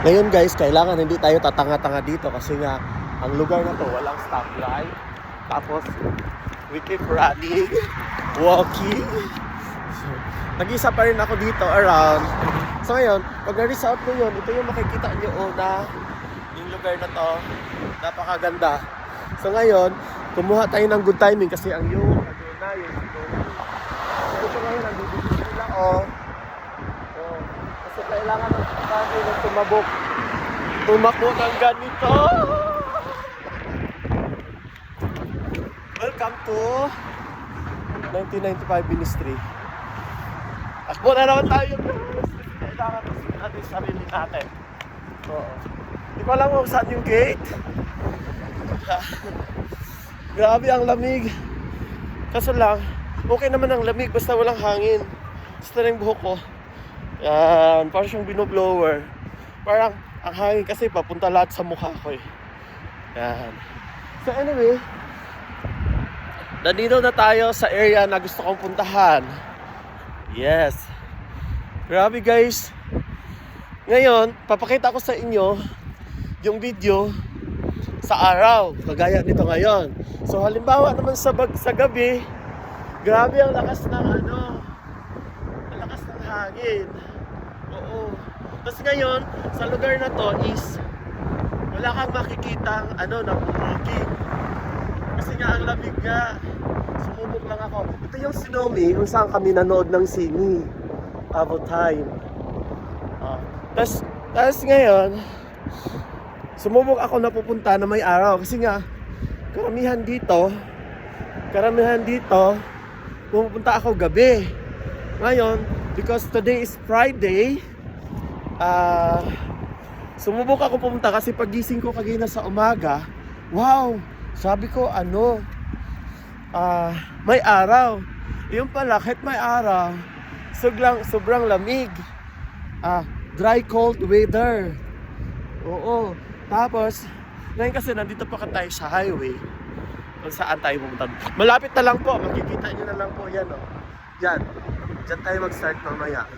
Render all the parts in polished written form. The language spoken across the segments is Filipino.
Ngayon guys, kailangan hindi tayo tatanga-tanga dito kasi nga ang lugar na to walang stoplight. Tapos we keep running, walking. So, nag-isa pa rin ako dito around. So ngayon, pag na-reach out ko yun, ito yung makikita nyo una. Yung lugar na to, napakaganda. So ngayon, kumuha tayo ng good timing kasi ang yung na yung ito ngayon, nandito sila kasi kailangan ng tayo ng tumakbo ng ganito. Welcome to 1995 Ministry. Takbo na naman tayo. Kailangan natin sarili natin. Di ko alam kung saan yung gate. Grabe ang lamig. Kaso lang, okay naman ang lamig basta walang hangin. Basta na yung buhok ko. Yan, parang siyang binoblower. Parang ang hangin kasi papunta lahat sa mukha ko eh. Yan. So anyway, nandito na tayo sa area na gusto kong puntahan. Yes. Grabe guys. Ngayon, papakita ko sa inyo yung video sa araw, kagaya nito ngayon. So halimbawa naman sa gabi, grabe ang lakas ng ang lakas ng hangin. Oo. Tapos ngayon, sa lugar na to is wala kang makikitang na bumuging. Kasi nga ang lamig nga. Sumubok lang ako. Ito yung Sinomi kung saan kami nanood ng sini about time. Tapos ngayon, sumubok ako na pupunta na may araw kasi nga karamihan dito pupunta ako gabi. Ngayon, because today is Friday, sumubok ako pumunta kasi pagising ko kagina sa umaga, wow, sabi ko may araw. Yung pala, kahit may araw, sobrang lamig. Dry cold weather. Oo. Tapos, ngayon kasi nandito pa tayo sa highway kung saan tayo pumunta. Malapit na lang po, makikita nyo na lang po yan Yan, dyan tayo mag-start mamaya.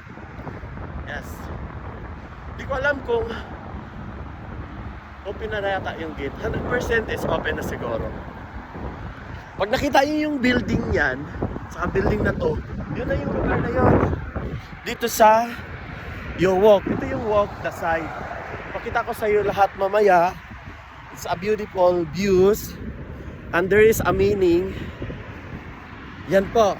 Yes. Di ko alam kung open na yata yung gate. 100% is open na siguro. Pag nakita nyo yung building yan, sa building na to, yun na yung lugar na yun. Dito sa yung walk. Ito yung walk, the side. Pakita ko sa iyo lahat mamaya. It's a beautiful views and there is a meaning. Yan po.